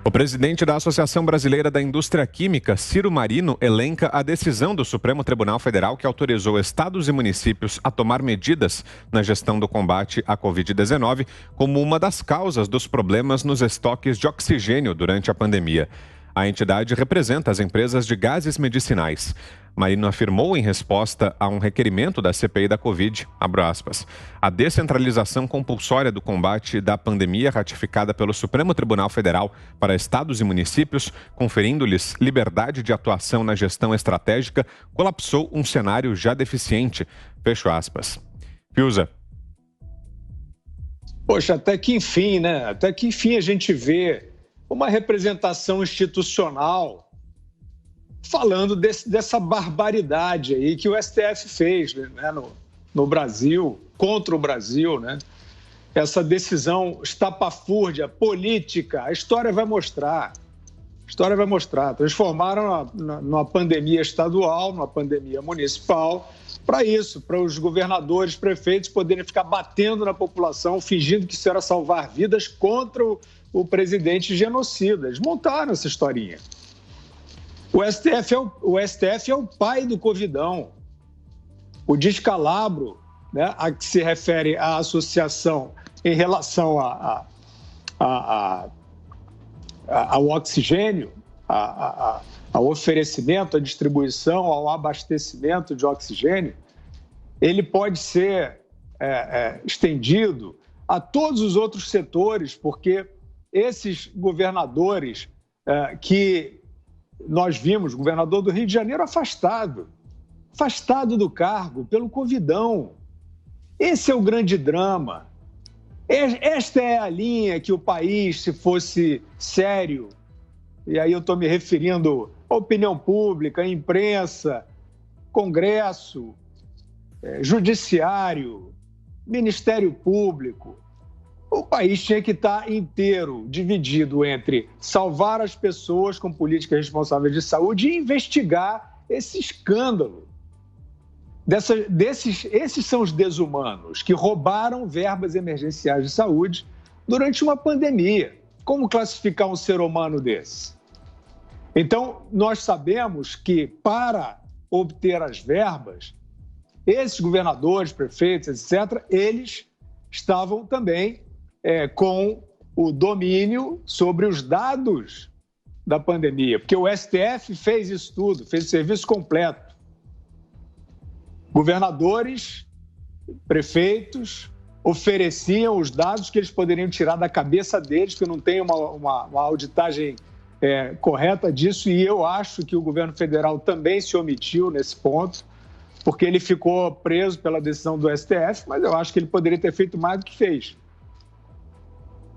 O presidente da Associação Brasileira da Indústria Química, Ciro Marino, elenca a decisão do Supremo Tribunal Federal que autorizou estados e municípios a tomar medidas na gestão do combate à Covid-19 como uma das causas dos problemas nos estoques de oxigênio durante a pandemia. A entidade representa as empresas de gases medicinais. Marino afirmou em resposta a um requerimento da CPI da Covid, abro aspas, a descentralização compulsória do combate da pandemia ratificada pelo Supremo Tribunal Federal para estados e municípios, conferindo-lhes liberdade de atuação na gestão estratégica, colapsou um cenário já deficiente, fecho aspas. Fiuza. Poxa, até que enfim, né? Até que enfim a gente vê uma representação institucional falando dessa barbaridade aí que o STF fez, né, no Brasil, contra o Brasil, né? Essa decisão estapafúrdia, política, a história vai mostrar. A história vai mostrar. Transformaram numa pandemia estadual, numa pandemia municipal, para isso, para os governadores, prefeitos poderem ficar batendo na população, fingindo que isso era salvar vidas contra o presidente genocida. Eles montaram essa historinha. O STF é o pai do Covidão. O descalabro, né, a que se refere à associação em relação ao oxigênio, ao oferecimento, à distribuição, ao abastecimento de oxigênio, ele pode ser estendido a todos os outros setores, porque esses governadores que nós vimos, governador do Rio de Janeiro afastado do cargo pelo Covidão. Esse é o grande drama. Esta é a linha que o país, se fosse sério, e aí eu estou me referindo à opinião pública, à imprensa, Congresso, Judiciário, Ministério Público, o país tinha que estar inteiro, dividido entre salvar as pessoas com políticas responsáveis de saúde e investigar esse escândalo. Esses são os desumanos que roubaram verbas emergenciais de saúde durante uma pandemia. Como classificar um ser humano desse? Então, nós sabemos que para obter as verbas, esses governadores, prefeitos, etc., eles estavam também com o domínio sobre os dados da pandemia, porque o STF fez isso tudo, fez o serviço completo. Governadores, prefeitos ofereciam os dados que eles poderiam tirar da cabeça deles, que não tem uma auditagem correta disso, e eu acho que o governo federal também se omitiu nesse ponto, porque ele ficou preso pela decisão do STF, mas eu acho que ele poderia ter feito mais do que fez.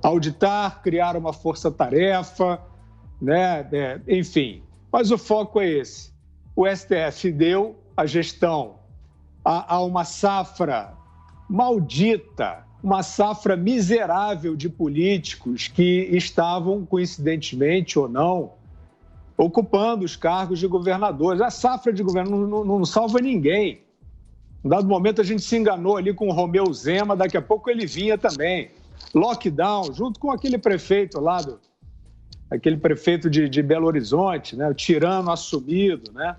Auditar, criar uma força-tarefa, né? Enfim. Mas o foco é esse. O STF deu a gestão a uma safra maldita, uma safra miserável de políticos que estavam, coincidentemente ou não, ocupando os cargos de governadores. A safra de governo não salva ninguém. Em dado momento, a gente se enganou ali com o Romeu Zema, daqui a pouco ele vinha também. Lockdown, junto com aquele prefeito lá, aquele prefeito de Belo Horizonte, né, o tirano assumido, né?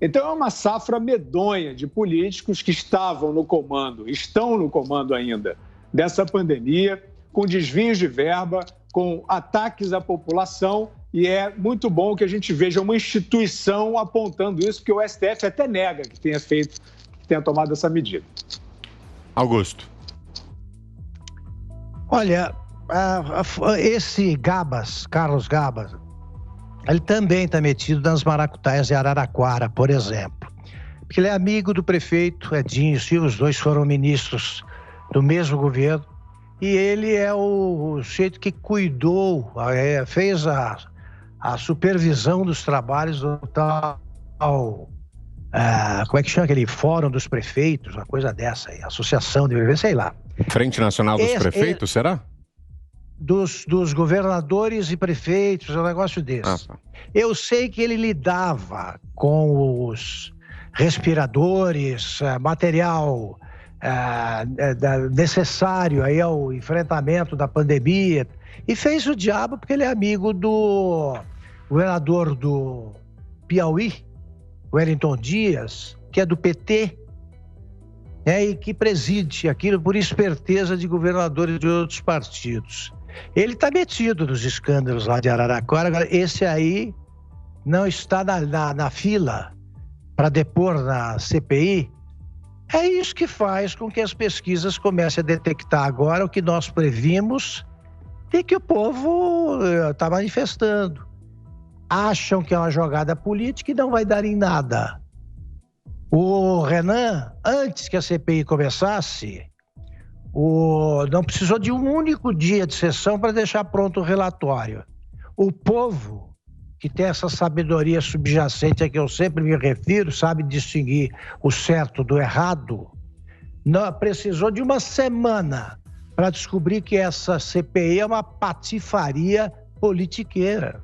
Então é uma safra medonha de políticos que estavam no comando, estão no comando ainda dessa pandemia, com desvios de verba, com ataques à população, e é muito bom que a gente veja uma instituição apontando isso, porque o STF até nega que tenha tomado essa medida. Augusto. Olha, esse Carlos Gabas, ele também está metido nas maracutaias de Araraquara, por exemplo. Porque ele é amigo do prefeito Edinho Silva, os dois foram ministros do mesmo governo, e ele é o sujeito que cuidou, fez a supervisão dos trabalhos do tal, como é que chama aquele fórum dos prefeitos, uma coisa dessa aí, associação de prefeitos, sei lá. Frente Nacional dos Prefeitos, será? Dos governadores e prefeitos, um negócio desse. Eu sei que ele lidava com os respiradores, material necessário aí ao enfrentamento da pandemia. E fez o diabo porque ele é amigo do governador do Piauí, Wellington Dias, que é do PT, e que preside aquilo por esperteza de governadores de outros partidos. Ele está metido nos escândalos lá de Araraquara. Agora, esse aí não está na fila para depor na CPI. É isso que faz com que as pesquisas comecem a detectar agora o que nós previmos e que o povo está manifestando. Acham que é uma jogada política e não vai dar em nada. O Renan, antes que a CPI começasse, não precisou de um único dia de sessão para deixar pronto o relatório. O povo, que tem essa sabedoria subjacente a que eu sempre me refiro, sabe distinguir o certo do errado, não precisou de uma semana para descobrir que essa CPI é uma patifaria politiqueira.